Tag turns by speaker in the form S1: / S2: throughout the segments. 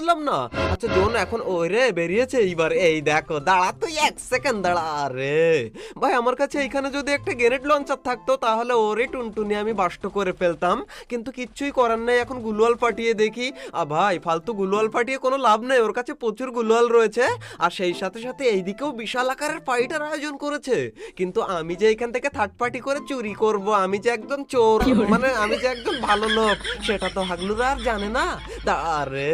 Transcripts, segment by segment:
S1: পারলাম না। আচ্ছা জোন এখন ওই রে বেরিয়েছে এইবার, এই দেখো দাঁড়া তুই 1 সেকেন্ড দাঁড়া। আরে ভাই আমার কাছে এখানে যদি একটা গ্রেনেড লঞ্চার থাকতো তাহলে ওরে টুনটুনি আমি বাষ্ট করে ফেলতাম, কিন্তু কিচ্ছুই করার নেই। এখন গুলোয়াল ফাটিয়ে দেখি। ভাই ফালতু গুলোয়াল ফাটিয়ে কোনো লাভ নেই, ওর কাছে প্রচুর গুলোয়াল রয়েছে। আর সেই সাথে সাথে এইদিকেও বিশাল আকারের ফাইটার আয়োজন করেছে, কিন্তু আমি যে এখান থেকে থার্ড পার্টি করে চুরি করব, আমি যে একদম চোর, মানে আমি যে একদম ভালো লোক, সেটা তো হাগলুরা আর জানে না। আরে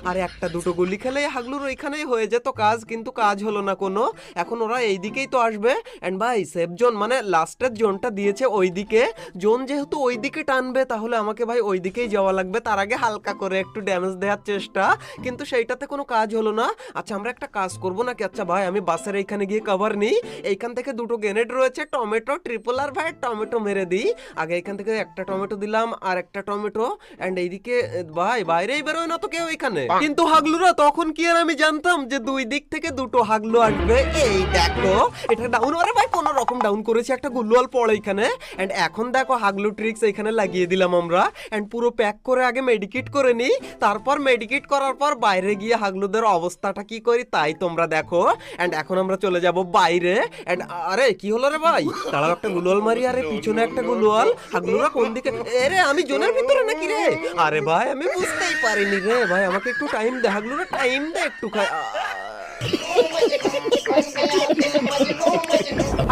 S1: আরে একটা দুটো গুলি খেলে হাগলুর ওইখানেই হয়ে যেত কাজ, কিন্তু কাজ হলো না কোনো। এখন ওরা এইদিকেই তো আসবে। এন্ড ভাই সেফ জোন মানে লাস্টের জোনটা দিয়েছে ওইদিকে, জোন যেহেতু ওইদিকে টানবে তাহলে আমাকে ভাই ওইদিকেই যাওয়া লাগবে। তার আগে হালকা করে একটু ড্যামেজ দেওয়ার চেষ্টা, কিন্তু সেইটাতে কোনো কাজ হলো না। আচ্ছা আমরা একটা কাজ করবো নাকি? আচ্ছা ভাই আমি বাসের এইখানে গিয়ে কভার নিই, এইখান থেকে দুটো গ্রেনেড রয়েছে, টমেটো ট্রিপল আর ভাই টমেটো মেরে দিই। আগে এখান থেকে একটা টমেটো দিলাম আর একটা টমেটো। এন্ড এইদিকে ভাই বাইরেই বেরোয় না তো কেউ এখানে, কিন্তু হাগলুরা তখন কি আর আমি জানতাম যে দুই দিক থেকে দুটো হাগলু আসবে। এই দেখো এটা ডাউন, আরে ভাই কোন রকম ডাউন করেছি, একটা গুলোয়াল পড়ে এখানে। এন্ড এখন দেখো হাগলু ট্রিক্স এখানে লাগিয়ে দিলাম আমরা। এন্ড পুরো প্যাক করে আগে মেডিকেট করে নিই, তারপর মেডিকেট করার পর বাইরে গিয়ে হাগলুদের অবস্থাটা কি করি তাই তোমরা দেখো। এন্ড এখন আমরা চলে যাব বাইরে। এন্ড আরে কি হলো রে ভাই, দাঁড়াও একটা গুলোয়াল মারি। আরে পিছনে একটা গুলোয়াল, হাগলুরা কোন দিকে? এরে আমি জোনের ভিতরে নাকি রে? আরে ভাই আমি বুঝতেই পারিনি রে ভাই, আমাকে একটু টাইম দে হাগলুরা, টাইম দে একটু।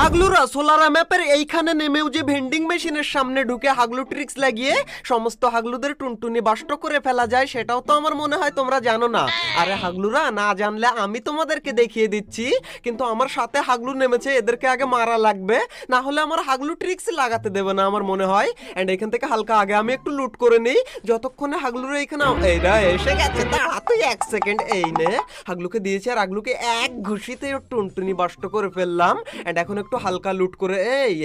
S1: হাগলুরা সোলারা ম্যাপের এইখানে নেমেও যে ভেন্ডিং মেশিনের সামনে ঢুকে হাগলু ট্রিক্স লাগিয়ে সমস্ত হাগলুদের টুনটুনি বাষ্ট করে ফেলা যায়, সেটাও তো আমার মনে হয় তোমরা জানো না। আরে হাগলুরা না জানলে আমি তোমাদেরকে দেখিয়ে দিচ্ছি, কিন্তু আমার সাথে হাগলু নেমেছে, এদেরকে আগে মারা লাগবে, না হলে আমার হাগলু ট্রিক্স লাগাতে দেবে না আমার মনে হয়। এন্ড এখান থেকে হালকা আগে আমি একটু লুট করে নিই যতক্ষণে হাগলুরা এখানে এইরা এসে গেছে। দাঁড়া তুই 1 সেকেন্ড, এই নে হাগলুকে দিয়েছি আর হাগলুকে এক ঘুষিতে টুনটুনি বাষ্ট করে ফেললাম। এন্ড এখন একটু হালকা লুট করে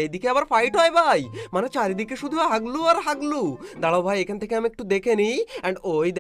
S1: এইদিকে আবার ফাইট হয় ভাই, মানে চারিদিকে শুধু হাগলু আর হাগলু। দাঁড়াও ভাই এখান থেকে আমি একটু দেখে নিই। এন্ড ওই